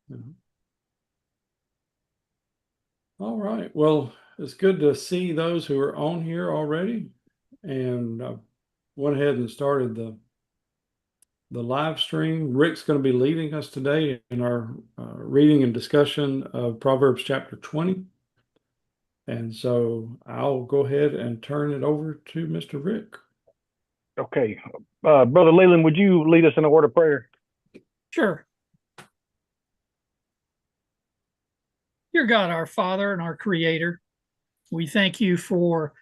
Yeah. All right. Well, it's good to see those who are on here already. And went ahead and started the live stream. Rick's going to be leading us today in our reading and discussion of Proverbs chapter 20. And so I'll go ahead and turn it over to Mr. Rick. Okay. Brother Leland, would you lead us in a word of prayer? Sure. Dear God, our Father and our Creator, we thank you for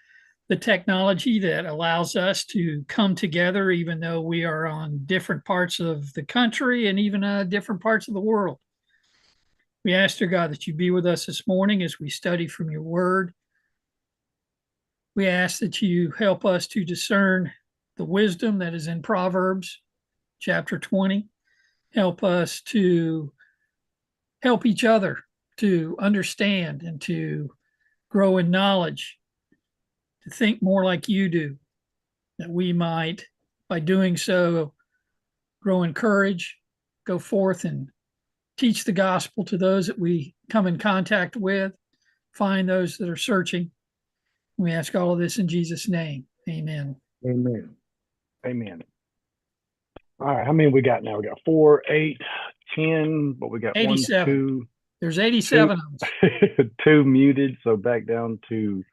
the technology that allows us to come together, even though we are on different parts of the country and even different parts of the world. We ask, dear God, that you be with us this morning as we study from your word. We ask that you help us to discern the wisdom that is in Proverbs chapter 20. Help us to help each other to understand and to grow in knowledge, to think more like you do, that we might, by doing so, grow in courage, go forth and teach the gospel to those that we come in contact with, find those that are searching. We ask all of this in Jesus' name. Amen. Amen. Amen. All right. How many we got now? We got 4, 8, 10, but we got 87. 1, 2. There's 87 of them. 2 muted. So back down to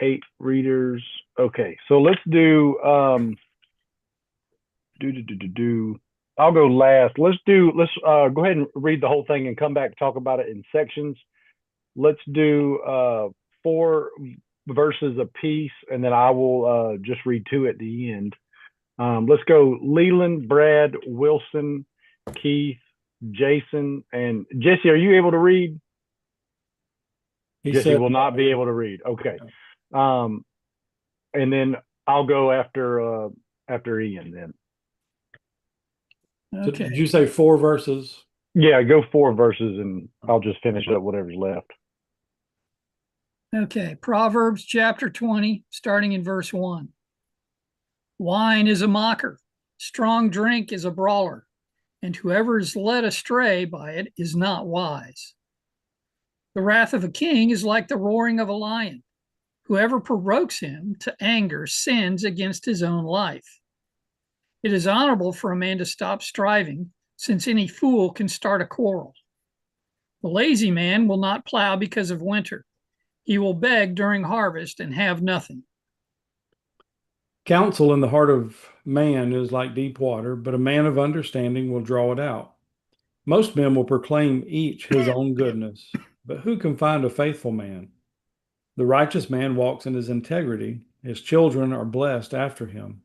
8 readers. Okay. So let's do, I'll go last. Let's go ahead and read the whole thing and come back and talk about it in sections. Let's do 4 verses a piece, and then I will just read 2 at the end. Let's go Leland, Brad, Wilson, Keith, Jason, and Jesse. Are you able to read? Jesse will not be able to read. Okay. And then I'll go after Ian then. Okay. So did you say 4 verses? Yeah, go 4 verses, and I'll just finish up whatever's left. Okay, Proverbs chapter 20, starting in verse 1. Wine is a mocker, strong drink is a brawler, and whoever is led astray by it is not wise. The wrath of a king is like the roaring of a lion. Whoever provokes him to anger sins against his own life. It is honorable for a man to stop striving, since any fool can start a quarrel. The lazy man will not plow because of winter. He will beg during harvest and have nothing. Counsel in the heart of man is like deep water, but a man of understanding will draw it out. Most men will proclaim each his own goodness, but who can find a faithful man? The righteous man walks in his integrity. His children are blessed after him.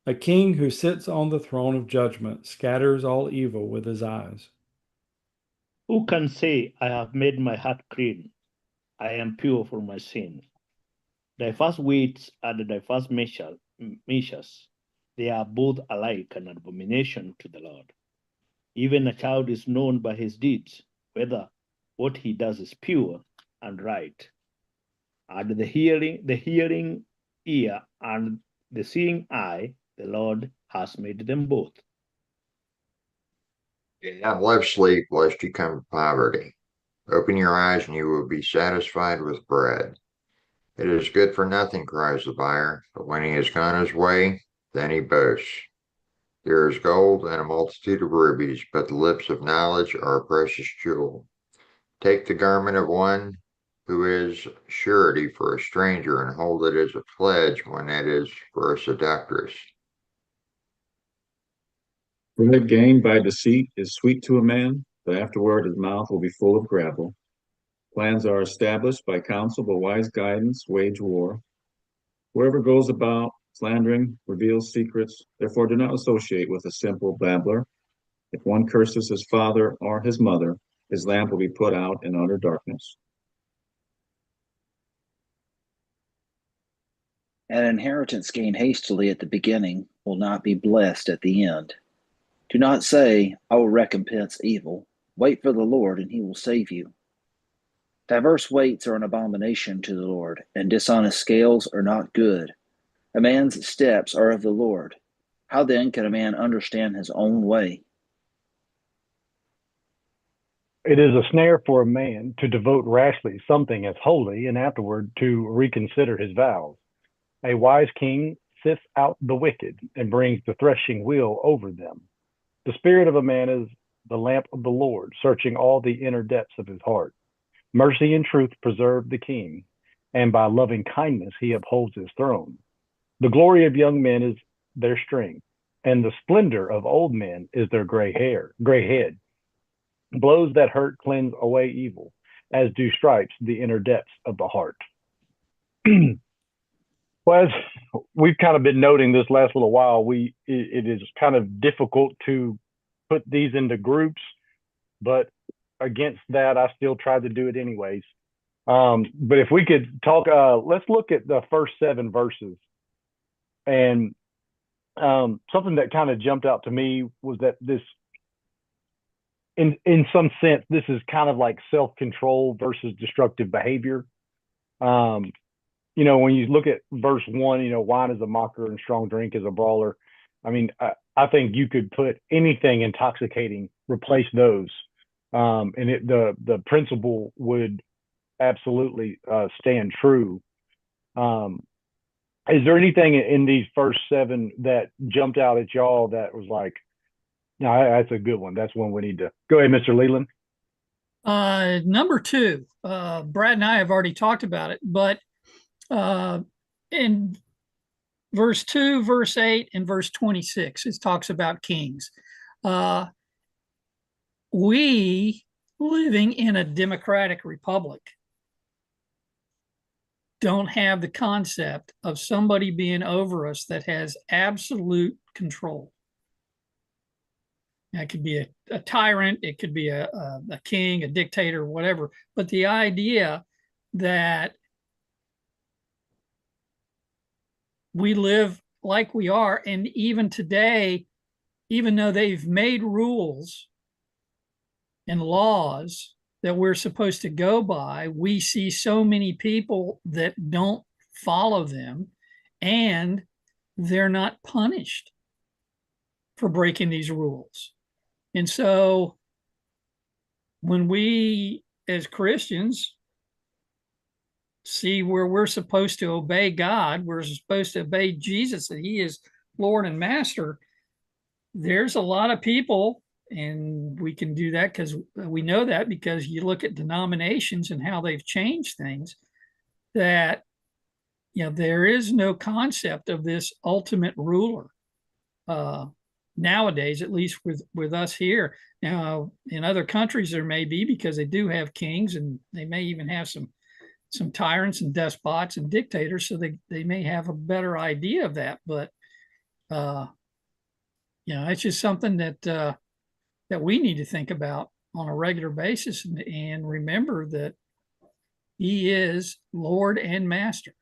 A king who sits on the throne of judgment scatters all evil with his eyes. Who can say, I have made my heart clean? I am pure from my sin. Diverse weights and diverse measures, they are both alike an abomination to the Lord. Even a child is known by his deeds, whether what he does is pure and right. And the hearing ear and the seeing eye, the Lord has made them both. Do not love sleep, lest you come to poverty. Open your eyes, and you will be satisfied with bread. It is good for nothing, cries the buyer, but when he has gone his way, then he boasts. There is gold and a multitude of rubies, but the lips of knowledge are a precious jewel. Take the garment of one who is surety for a stranger, and hold it as a pledge when it is for a seductress. Bread gained by deceit is sweet to a man, but afterward his mouth will be full of gravel. Plans are established by counsel, but wise guidance wage war. Whoever goes about slandering reveals secrets. Therefore, do not associate with a simple babbler. If one curses his father or his mother, his lamp will be put out in utter darkness. An inheritance gained hastily at the beginning will not be blessed at the end. Do not say, I will recompense evil. Wait for the Lord, and he will save you. Diverse weights are an abomination to the Lord, and dishonest scales are not good. A man's steps are of the Lord. How then can a man understand his own way? It is a snare for a man to devote rashly something as holy and afterward to reconsider his vows. A wise king sifts out the wicked and brings the threshing wheel over them. The spirit of a man is the lamp of the Lord, searching all the inner depths of his heart. Mercy and truth preserve the king, and by loving kindness he upholds his throne. The glory of young men is their strength, and the splendor of old men is their gray head. Blows that hurt cleanse away evil, as do stripes the inner depths of the heart. Well, as we've kind of been noting this last little while, it is kind of difficult to put these into groups, but against that, I still tried to do it anyways. But if we could talk, let's look at the first 7 verses. And something that kind of jumped out to me was that this, in some sense, this is kind of like self-control versus destructive behavior. When you look at verse 1, wine is a mocker and strong drink is a brawler. I mean, I think you could put anything intoxicating, replace those, and the principle would absolutely stand true. Is there anything in these first 7 that jumped out at y'all that was like, no, that's a good one. That's one we need to go ahead, Mr. Leland. Number 2, Brad and I have already talked about it, but in verse 2, verse 8, and verse 26, it talks about kings. We, living in a democratic republic, don't have the concept of somebody being over us that has absolute control. It could be a tyrant, it could be a king, a dictator, whatever. But the idea that we live like we are, and even today, even though they've made rules and laws that we're supposed to go by, we see so many people that don't follow them, and they're not punished for breaking these rules. And so when we as Christians see where we're supposed to obey God, we're supposed to obey Jesus, that he is Lord and Master, there's a lot of people, and we can do that because we know that because you look at denominations and how they've changed things, that there is no concept of this ultimate ruler nowadays, at least with us here. Now, in other countries, there may be, because they do have kings, and they may even have some tyrants and despots and dictators, so they may have a better idea of that. But it's just something that we need to think about on a regular basis, and remember that he is Lord and Master.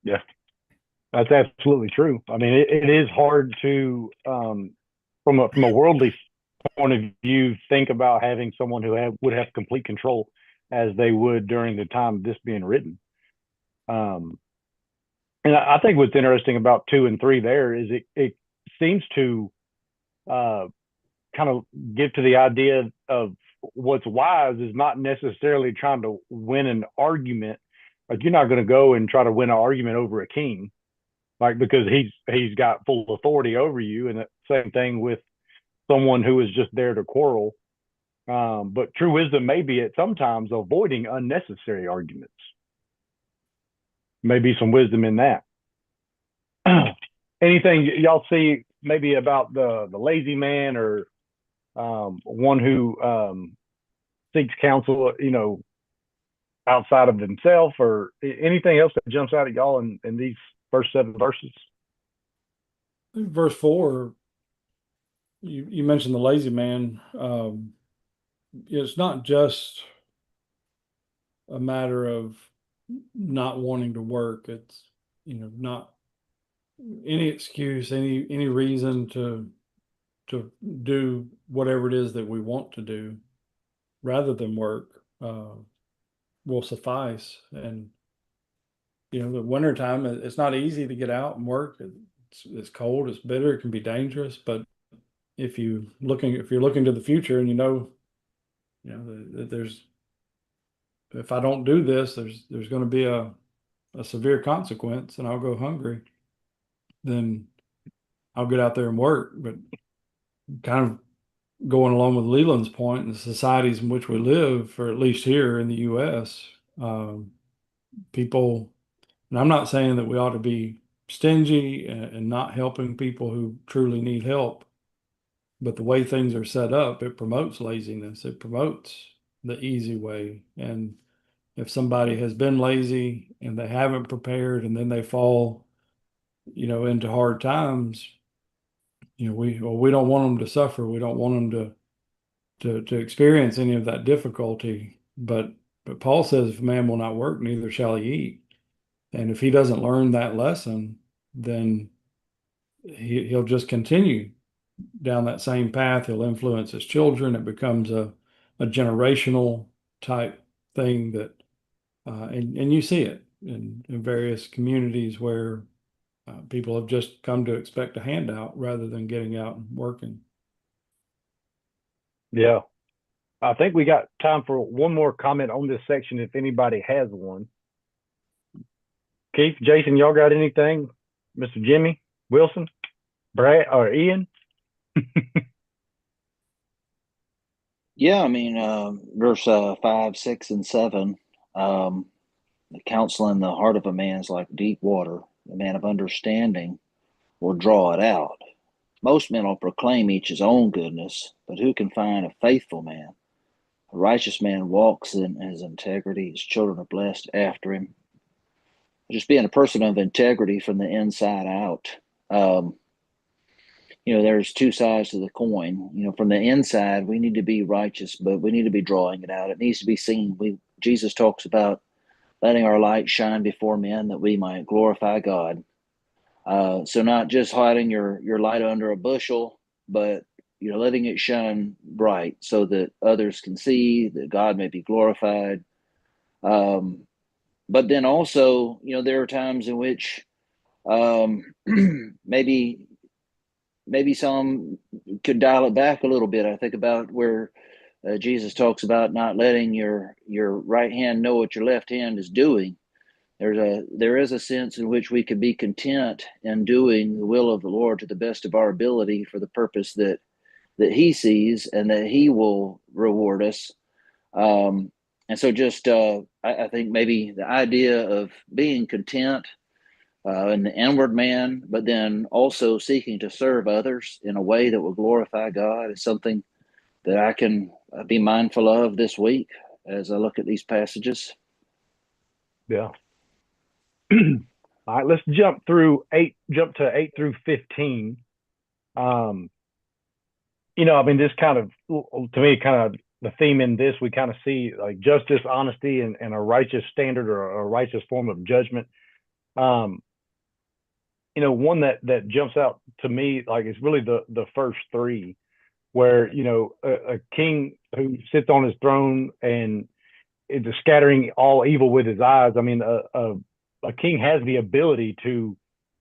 Yeah, that's absolutely true. I mean, it is hard to, from a worldly point of view, think about having someone who would have complete control as they would during the time of this being written. And I think what's interesting about 2 and 3 there is it seems to kind of get to the idea of what's wise is not necessarily trying to win an argument. Like, you're not going to go and try to win an argument over a king, like, because he's got full authority over you. And the same thing with someone who is just there to quarrel. But true wisdom may be at sometimes avoiding unnecessary arguments. Maybe some wisdom in that. Anything y'all see maybe about the lazy man, or one who seeks counsel, outside of himself, or anything else that jumps out at y'all in these first 7 verses? Verse 4, you mentioned the lazy man. It's not just a matter of not wanting to work. It's not any excuse, any reason to do whatever it is that we want to do rather than work will suffice. And the wintertime, it's not easy to get out and work. It's cold, it's bitter, it can be dangerous. But if you're looking to the future, and You know, if I don't do this, there's going to be a severe consequence, and I'll go hungry. Then I'll get out there and work. But kind of going along with Leland's point, in the societies in which we live, or at least here in the U.S., people, and I'm not saying that we ought to be stingy and not helping people who truly need help, but the way things are set up, it promotes laziness. It promotes the easy way. And if somebody has been lazy and they haven't prepared and then they fall, into hard times, we don't want them to suffer. We don't want them to experience any of that difficulty. But Paul says, if a man will not work, neither shall he eat. And if he doesn't learn that lesson, then he'll just continue down that same path. He'll influence his children. It becomes a generational type thing that, and you see it in various communities where people have just come to expect a handout rather than getting out and working. Yeah. I think we got time for one more comment on this section if anybody has one. Keith, Jason, y'all got anything? Mr. Jimmy, Wilson, Brad, or Ian? Yeah, I mean, verse 5, 6, and 7. The counsel in the heart of a man is like deep water. The man of understanding will draw it out. Most men will proclaim each his own goodness, but who can find a faithful man? A righteous man walks in his integrity. His children are blessed after him. Just being a person of integrity from the inside out. There's two sides to the coin. From the inside, we need to be righteous, but we need to be drawing it out. It needs to be seen. Jesus talks about letting our light shine before men that we might glorify God. So not just hiding your light under a bushel, but letting it shine bright so that others can see that God may be glorified. But then also, there are times in which maybe some could dial it back a little bit. I think about where Jesus talks about not letting your right hand know what your left hand is doing. There is a sense in which we can be content in doing the will of the Lord to the best of our ability for the purpose that He sees and that He will reward us. And so, just I think maybe the idea of being content in the inward man, but then also seeking to serve others in a way that will glorify God is something that I can be mindful of this week as I look at these passages. Yeah. All right, let's jump to 8 through 15. This kind of, to me, kind of the theme in this, we kind of see like justice, honesty, and a righteous standard or a righteous form of judgment. One that jumps out to me, like, it's really the first three, where, a king who sits on his throne and is scattering all evil with his eyes. I mean, a king has the ability to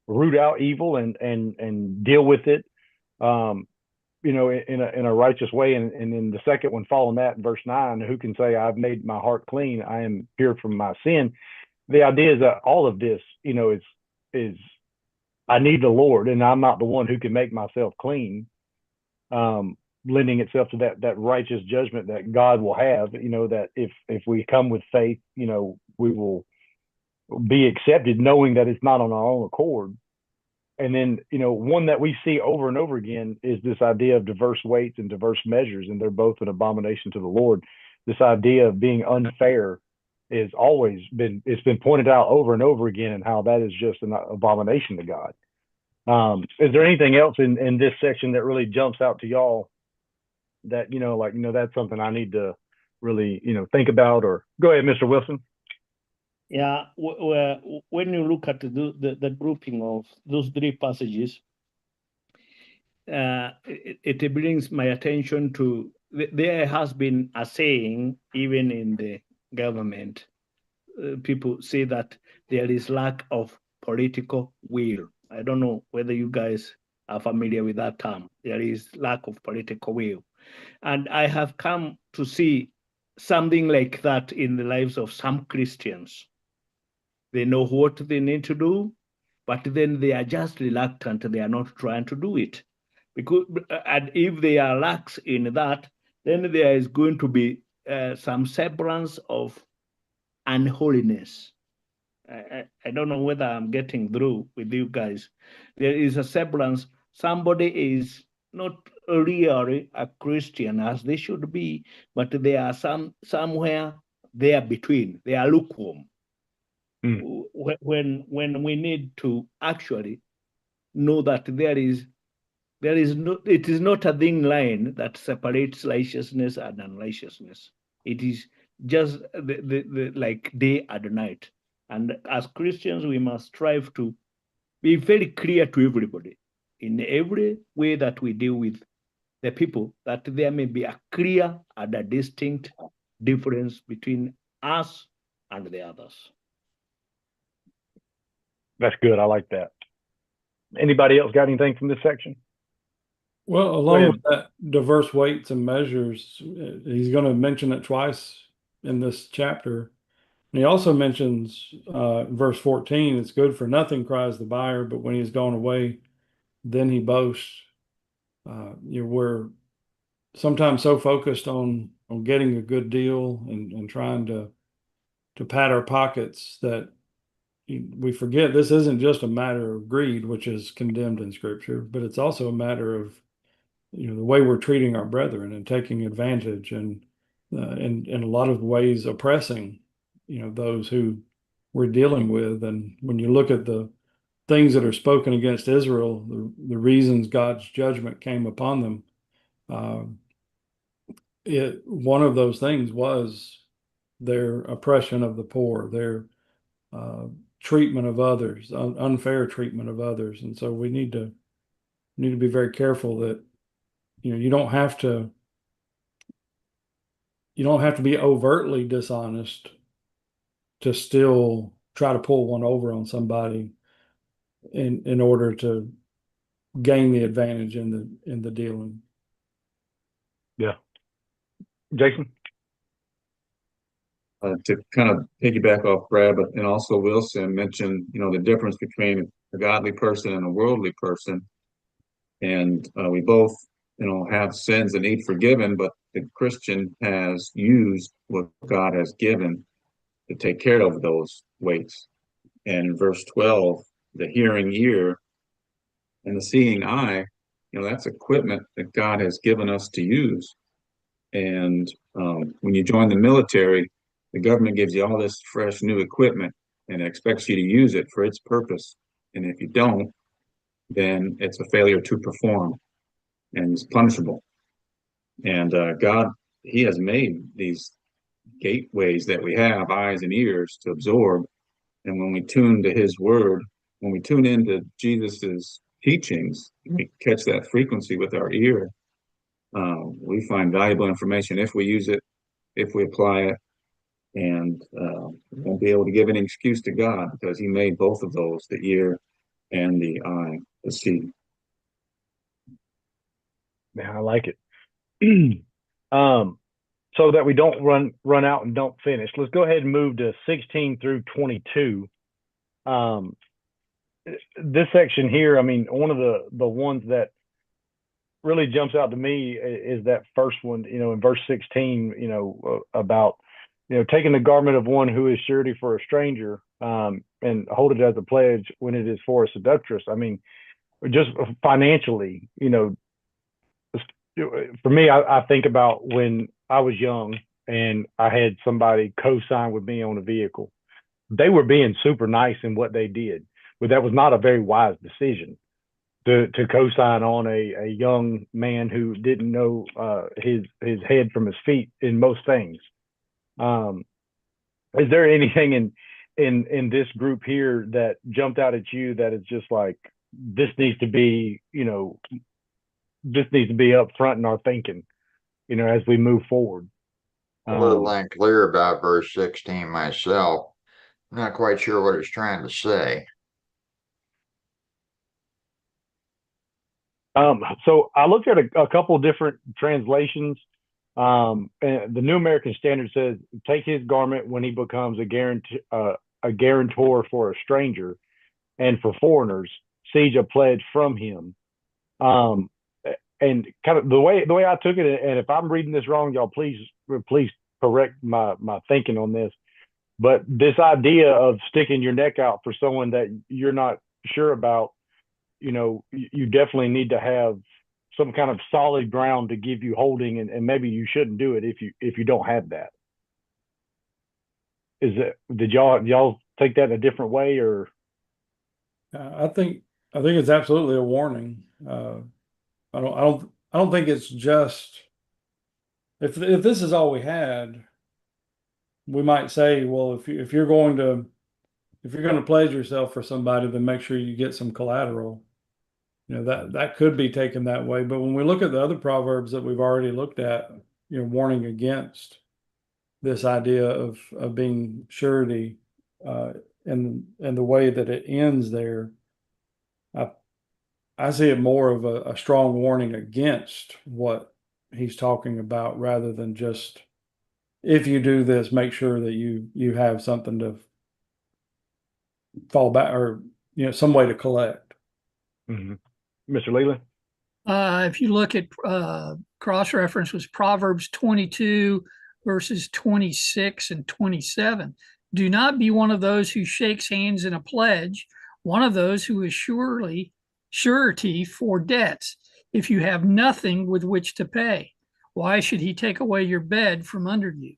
root out evil and deal with it, in a righteous way. And then the second one following that, in verse 9, who can say, I've made my heart clean, I am pure from my sin. The idea is that all of this, is I need the Lord, and I'm not the one who can make myself clean, lending itself to that righteous judgment that God will have, that if we come with faith, we will be accepted, knowing that it's not on our own accord. And then, one that we see over and over again is this idea of diverse weights and diverse measures, and they're both an abomination to the Lord. This idea of being unfair it's been pointed out over and over again, and how that is just an abomination to God. Is there anything else in this section that really jumps out to y'all that, that's something I need to really, think about? Or go ahead, Mr. Wilson. Yeah, when you look at the grouping of those three passages, it brings my attention to there has been a saying, even in the government, people say that there is lack of political will. I don't know whether you guys are familiar with that term. There is lack of political will. And I have come to see something like that in the lives of some Christians. They know what they need to do, but then they are just reluctant. They are not trying to do it. Because, and if they are lax in that, then there is going to be some semblance of unholiness. I don't know whether I'm getting through with you guys. There is a semblance. Somebody is not really a Christian as they should be, but they are somewhere there between. They are lukewarm. When we need to actually know that there is no, it is not a thin line that separates righteousness and unrighteousness. It is just the like day and night. And as Christians, we must strive to be very clear to everybody in every way that we deal with the people, that there may be a clear and a distinct difference between us and the others. That's good. I like that. Anybody else got anything from this section? Well, along with that, diverse weights and measures, he's going to mention it twice in this chapter. And he also mentions verse 14, it's good for nothing, cries the buyer, but when he's gone away, then he boasts. We're sometimes so focused on getting a good deal and trying to pad our pockets that we forget this isn't just a matter of greed, which is condemned in Scripture, but it's also a matter of the way we're treating our brethren and taking advantage and in a lot of ways oppressing those who we're dealing with. And when you look at the things that are spoken against Israel, the reasons God's judgment came upon them, one of those things was their oppression of the poor, their treatment of others, unfair treatment of others. And so we need to be very careful that you don't have to be overtly dishonest to still try to pull one over on somebody in order to gain the advantage in the dealing. Yeah. Jason? To kind of piggyback off Brad, but and also Wilson mentioned, the difference between a godly person and a worldly person. And we both, have sins and need forgiven, but the Christian has used what God has given to take care of those weights. And in verse 12, the hearing ear and the seeing eye, that's equipment that God has given us to use. And when you join the military, the government gives you all this fresh new equipment and expects you to use it for its purpose. And if you don't, then it's a failure to perform and it's punishable. And God, He has made these gateways that we have, eyes and ears, to absorb. And when we tune to His word, when we tune into Jesus's teachings, we catch that frequency with our ear. We find valuable information if we use it, if we apply it, and we won't be able to give any excuse to God because He made both of those, the ear and the eye, to see. Yeah, I like it. So that we don't run out and don't finish, let's go ahead and move to 16 through 22. This section here, I mean, one of the ones that really jumps out to me is that first one, in verse 16, about, taking the garment of one who is surety for a stranger, and hold it as a pledge when it is for a seductress. I mean, just financially, for me, I think about when I was young and I had somebody co-sign with me on a vehicle. They were being super nice in what they did, but that was not a very wise decision to co-sign on a young man who didn't know his head from his feet in most things. Is there anything in this group here that jumped out at you that is just like, this needs to be, this needs to be up front in our thinking, as we move forward? A little unclear about verse 16 myself. I'm not quite sure what it's trying to say. So I looked at a couple of different translations. And the New American Standard says, "Take his garment when he becomes a guarantor for a stranger, and for foreigners, siege a pledge from him." Um, and kind of the way I took it, and if I'm reading this wrong, y'all please correct my thinking on this. But this idea of sticking your neck out for someone that you're not sure about, you definitely need to have some kind of solid ground to give you holding, and maybe you shouldn't do it if you don't have that. Did y'all take that a different way, or? I think it's absolutely a warning. I don't think it's just if this is all we had, we might say, well, if you're going to pledge yourself for somebody, then make sure you get some collateral. That could be taken that way. But when we look at the other proverbs that we've already looked at, warning against this idea of being surety, and the way that it ends there, I see it more of a strong warning against what he's talking about, rather than just, if you do this, make sure that you have something to fall back, or some way to collect. Mm-hmm. Mr. Leland? If you look at cross-reference was Proverbs 22 verses 26 and 27. Do not be one of those who shakes hands in a pledge, one of those who is surety for debts. If you have nothing with which to pay, why should he take away your bed from under you?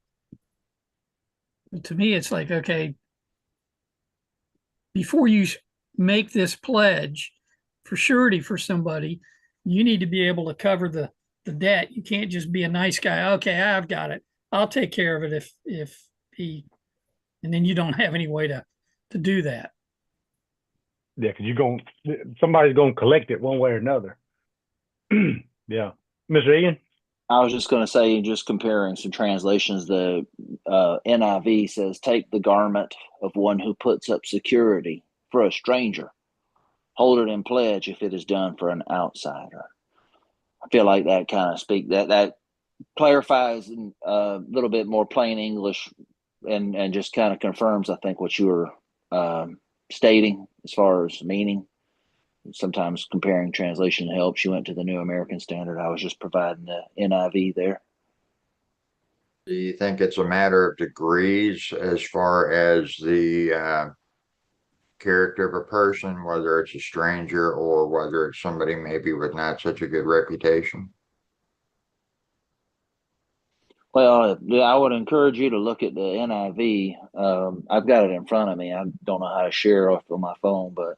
But to me, it's like, okay, before you make this pledge for surety for somebody, you need to be able to cover the debt. You can't just be a nice guy. Okay, I've got it. I'll take care of it if he, and then you don't have any way to do that. Yeah, because somebody's gonna collect it one way or another. Yeah, Mr. Ian. I was just going to say, just comparing some translations, the NIV says, "Take the garment of one who puts up security for a stranger. Hold it in pledge if it is done for an outsider." I feel like that kind of that clarifies in a little bit more plain English, and just kind of confirms, I think, what you were stating as far as meaning. Sometimes comparing translation helps. You went to the New American Standard. I was just providing the NIV there. Do you think it's a matter of degrees as far as the character of a person, whether it's a stranger or whether it's somebody maybe with not such a good reputation? Well, I would encourage you to look at the NIV. I've got it in front of me. I don't know how to share off on my phone, but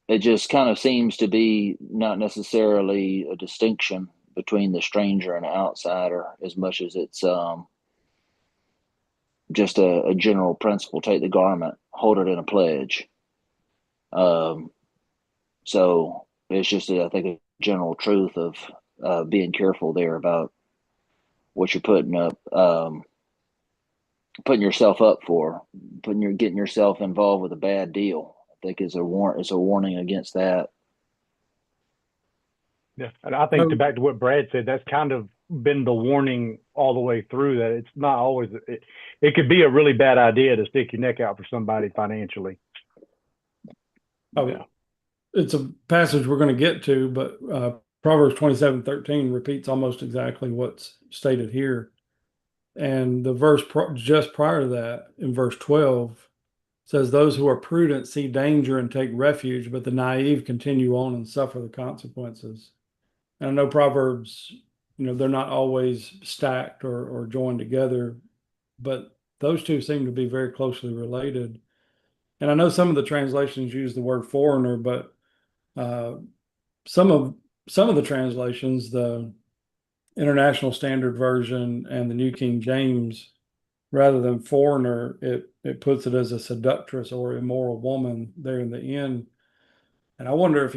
it just kind of seems to be not necessarily a distinction between the stranger and outsider, as much as it's just a general principle. Take the garment, hold it in a pledge. So it's just, I think, a general truth of being careful there about what you're putting yourself up for, getting yourself involved with a bad deal. I think is a warning against that. Yeah, and I think back to what Brad said, that's kind of been the warning all the way through, that it's not always, it could be a really bad idea to stick your neck out for somebody financially. Oh, yeah. It's a passage we're going to get to, but Proverbs 27:13 repeats almost exactly what's stated here. And the verse just prior to that, in verse 12, says, "Those who are prudent see danger and take refuge, but the naive continue on and suffer the consequences." And I know Proverbs, they're not always stacked or joined together, but those two seem to be very closely related. And I know some of the translations use the word foreigner, but some of the translations, the International Standard Version and the New King James, rather than foreigner, it puts it as a seductress or immoral woman there in the end. And I wonder if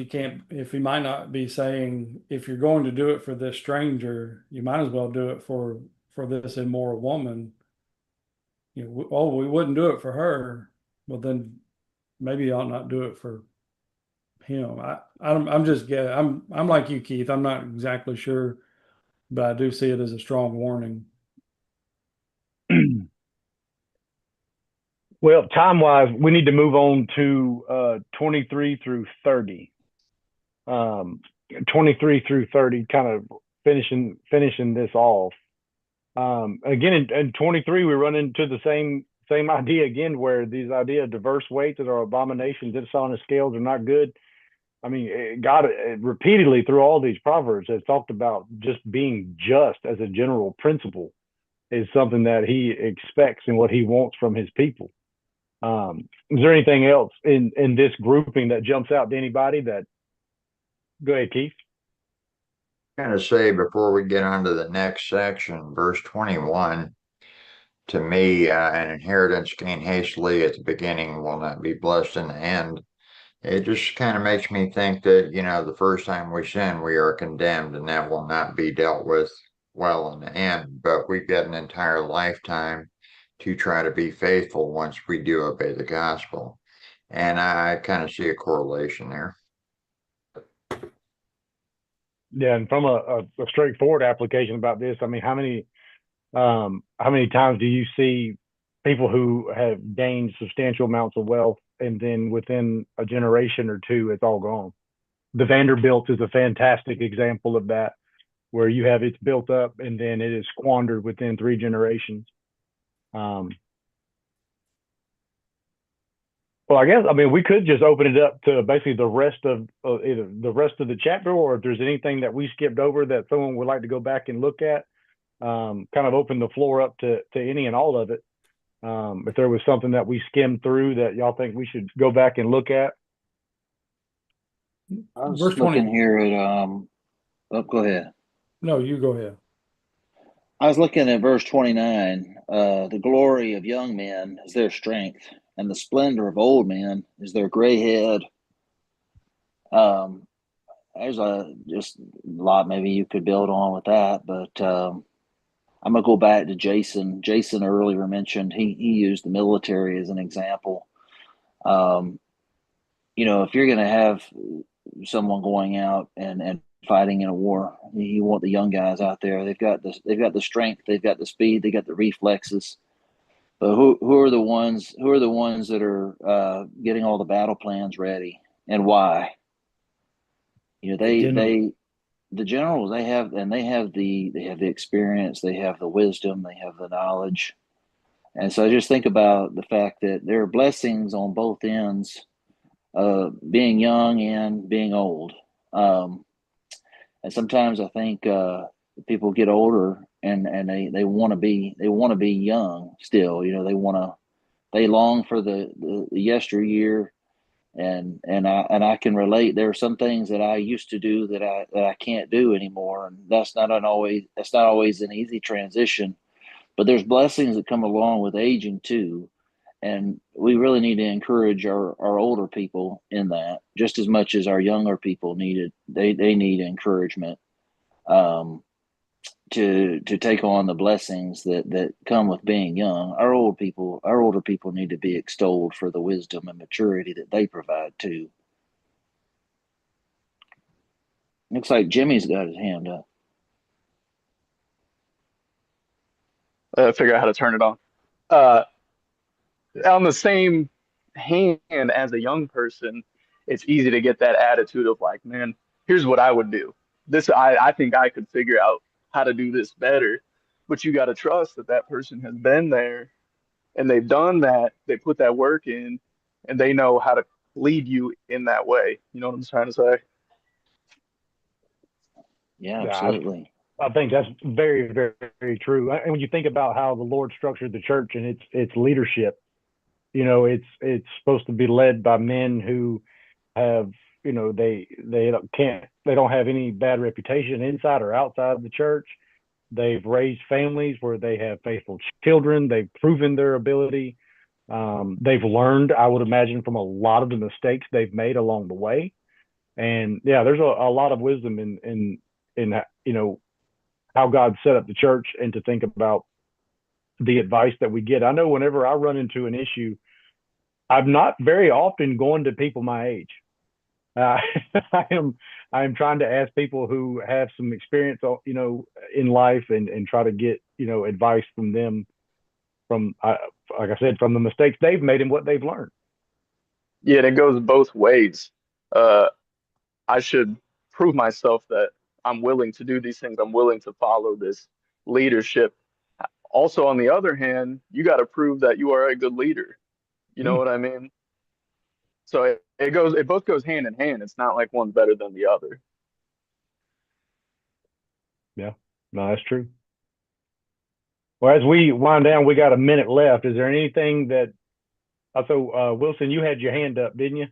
he might not be saying, if you're going to do it for this stranger, you might as well do it for this immoral woman. We wouldn't do it for her. Well, then maybe you ought not do it for him. I'm just getting. I'm like you, Keith. I'm not exactly sure, but I do see it as a strong warning. Well, time wise, we need to move on to 23 through 30. 23 through 30, kind of finishing this off. Again, in 23, we run into the same idea again, where these idea of diverse weights that are abominations, dishonest scales are not good. I mean, God repeatedly through all these proverbs has talked about just being just as a general principle is something that He expects and what He wants from His people. Is there anything else in this grouping that jumps out to anybody? That go ahead, Keith. Going to say before we get on to the next section, verse 21, to me, an inheritance gained hastily at the beginning will not be blessed in the end. It just kind of makes me think that, the first time we sin, we are condemned, and that will not be dealt with well in the end. But we've got an entire lifetime to try to be faithful once we do obey the gospel. And I kind of see a correlation there. Yeah, and from a straightforward application about this, I mean, how many times do you see people who have gained substantial amounts of wealth and then within a generation or two, it's all gone? The Vanderbilt is a fantastic example of that, where you have it's built up and then it is squandered within 3 generations. Well, I mean, we could just open it up to basically the rest of either the rest of the chapter, or if there's anything that we skipped over that someone would like to go back and look at, kind of open the floor up to any and all of it. If there was something that we skimmed through that y'all think we should go back and look at. I was Verse 20. looking here at oh, go ahead. No, you go ahead. I was looking at verse 29. The glory of young men is their strength, and the splendor of old men is their gray head. There's just a lot maybe you could build on with that, but I'm gonna go back to Jason. Jason earlier mentioned he used the military as an example. If you're gonna have someone going out and fighting in a war, you want the young guys out there. They've got the strength, they've got the speed, they got the reflexes. But who are the ones that are getting all the battle plans ready, and why? The generals, they have the experience, they have the wisdom, they have the knowledge. And so I just think about the fact that there are blessings on both ends, being young and being old. And sometimes I think people get older and they want to be young still. They long for the yesteryear, and I can relate. There are some things that I used to do that I can't do anymore, and that's not always an easy transition. But there's blessings that come along with aging too, and we really need to encourage our older people in that just as much as our younger people needed. They need encouragement to take on the blessings that come with being young. Our older people need to be extolled for the wisdom and maturity that they provide too. Looks like Jimmy's got his hand up. Figure out how to turn it on. Uh, on the same hand, as a young person, it's easy to get that attitude of like, man, here's what I would do. I think I could figure out how to do this better. But you got to trust that that person has been there and they've done that. They put that work in and they know how to lead you in that way. You know what I'm trying to say? Yeah, Yeah, absolutely. I think that's very, very, very true. And when you think about how the Lord structured the church and its leadership, it's supposed to be led by men who have, they don't have any bad reputation inside or outside of the church. They've raised families where they have faithful children. They've proven their ability. They've learned, I would imagine, from a lot of the mistakes they've made along the way. And yeah, there's a lot of wisdom in how God set up the church, and to think about the advice that we get. I know whenever I run into an issue, I'm not very often going to people my age. Uh, I am trying to ask people who have some experience, in life, and try to get advice from them, from like I said, from the mistakes they've made and what they've learned. Yeah, and it goes both ways. Uh, I should prove myself that I'm willing to do these things. I'm willing to follow this leadership. Also, on the other hand, you got to prove that you are a good leader. You know Mm, what I mean? So it both goes hand in hand. It's not like one's better than the other. yeah, no, that's true. Well, as we wind down, we got a minute left. Is there anything that also, Wilson, you had your hand up, didn't you?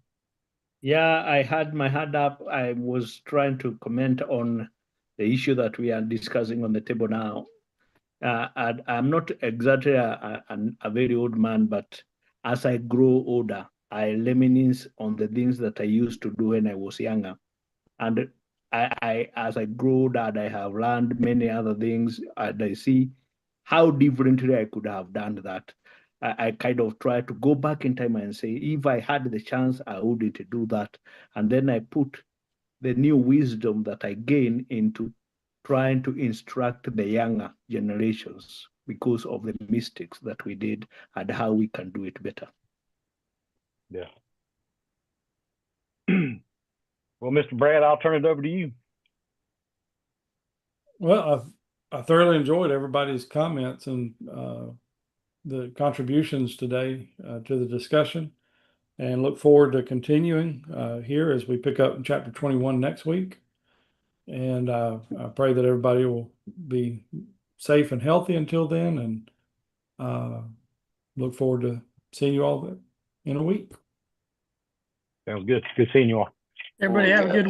Yeah, I had my hand up. I was trying to comment on the issue that we are discussing on the table now. And I'm not exactly a very old man, but as I grow older, I reminisce on the things that I used to do when I was younger. And as I grow older, I have learned many other things, and I see how differently I could have done that. I kind of try to go back in time and say, if I had the chance, I wouldn't do that. And then I put the new wisdom that I gain into trying to instruct the younger generations because of the mistakes that we did and how we can do it better. Yeah. Well, Mr. Brad, I'll turn it over to you. Well, I thoroughly enjoyed everybody's comments and the contributions today to the discussion, and look forward to continuing here as we pick up in chapter 21 next week. And I pray that everybody will be safe and healthy until then, and look forward to seeing you all in a week. Sounds good. Good seeing you all. Everybody have a good